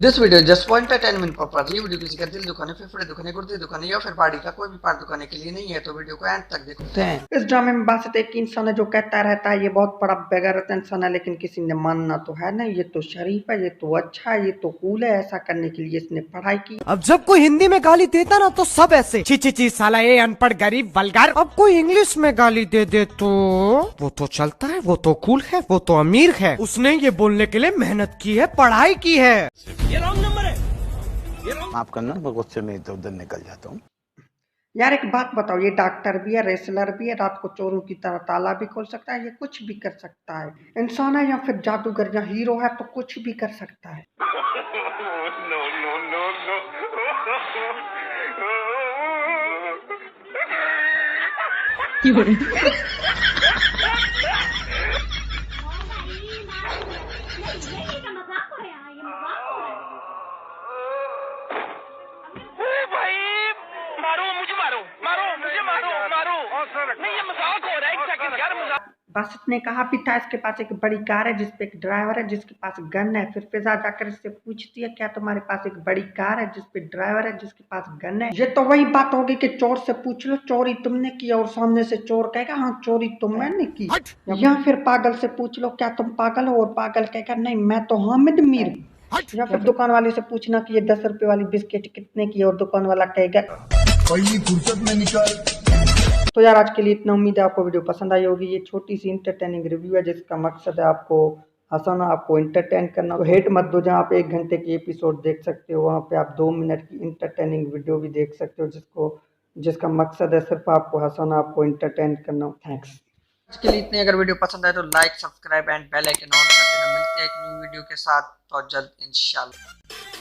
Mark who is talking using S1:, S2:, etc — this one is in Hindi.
S1: This video just for entertainment purpose. ये वीडियो किसी का दिल दुखाने, फेफड़े दुखाने, गुर्दे दुखाने या फिर बॉडी का कोई भी पार्ट दुखाने के लिए नहीं है, तो वीडियो को एंड तक देखते हैं। इस ड्रामे में बात एक इंसान है जो कहता रहता है ये बहुत बड़ा बेगैरत इंसान है, लेकिन किसी ने मानना तो है नहीं। ये तो शरीफ है, ये तो अच्छा है, ये तो कूल है। ऐसा करने के लिए इसने पढ़ाई की।
S2: अब जब कोई हिंदी में गाली देता ना तो सब ऐसे ची ची ची साला ये अनपढ़ गरीब वल्गर। अब कोई इंग्लिश में गाली दे दे तो वो तो चलता है, वो तो कूल है, वो तो अमीर है। उसने ये बोलने के लिए मेहनत की है, पढ़ाई की है। ये रॉन्ग नंबर है।
S3: माफ करना, मैं गुस्से में इधर उधर निकल जाता हूँ।
S1: यार एक बात बताओ, ये डॉक्टर भी है, रेसलर भी है, रात को चोरों की तरह ताला भी खोल सकता है, ये कुछ भी कर सकता है। इंसान है या फिर जादूगर या हीरो है तो कुछ भी कर सकता है।
S4: no, no, no, no. भाई मारो मुझे, मारो मारो मुझे, मारो मारो। नहीं ये मजाक हो रहा है, एक सेकंड यार, मजाक।
S1: बासित ने कहा भी था इसके पास एक बड़ी कार है जिसपे एक ड्राइवर है जिसके पास गन है। फिर फिजा जाकर इससे पूछती है क्या तुम्हारे पास एक बड़ी कार है जिसपे ड्राइवर है जिसके पास गन है। ये तो वही बात होगी कि चोर से पूछ लो चोरी तुमने की, और सामने से चोर कहेगा हाँ चोरी तो मैंने की। या फिर पागल से पूछ लो क्या तुम पागल हो, और पागल कहेगा नहीं मैं तो हामिद मीर हूं। या फिर दुकान वाले से पूछना कि ये 10 रुपए वाली बिस्किट कितने की, और दुकान वाला कहेगा
S5: पहली फुर्सत में निकाल।
S1: तो यार आज के लिए इतना। उम्मीद है आपको वीडियो पसंद आई होगी। ये छोटी सी इंटरटेनिंग रिव्यू है जिसका मकसद है आपको हंसाना, आपको इंटरटेन करना। तो हेट मत दो, जहाँ आप 1 घंटे की एपिसोड देख सकते हो वहाँ पे आप 2 मिनट की इंटरटेनिंग वीडियो भी देख सकते हो जिसका मकसद है सिर्फ आपको हंसाना, आपको इंटरटेन करना। थैंक्स। आज के लिए इतने। अगर वीडियो पसंद आए तो like, subscribe and bell icon on कर देना। मिलते हैं एक न्यू वीडियो के साथ तो जल्द इंशाल्लाह।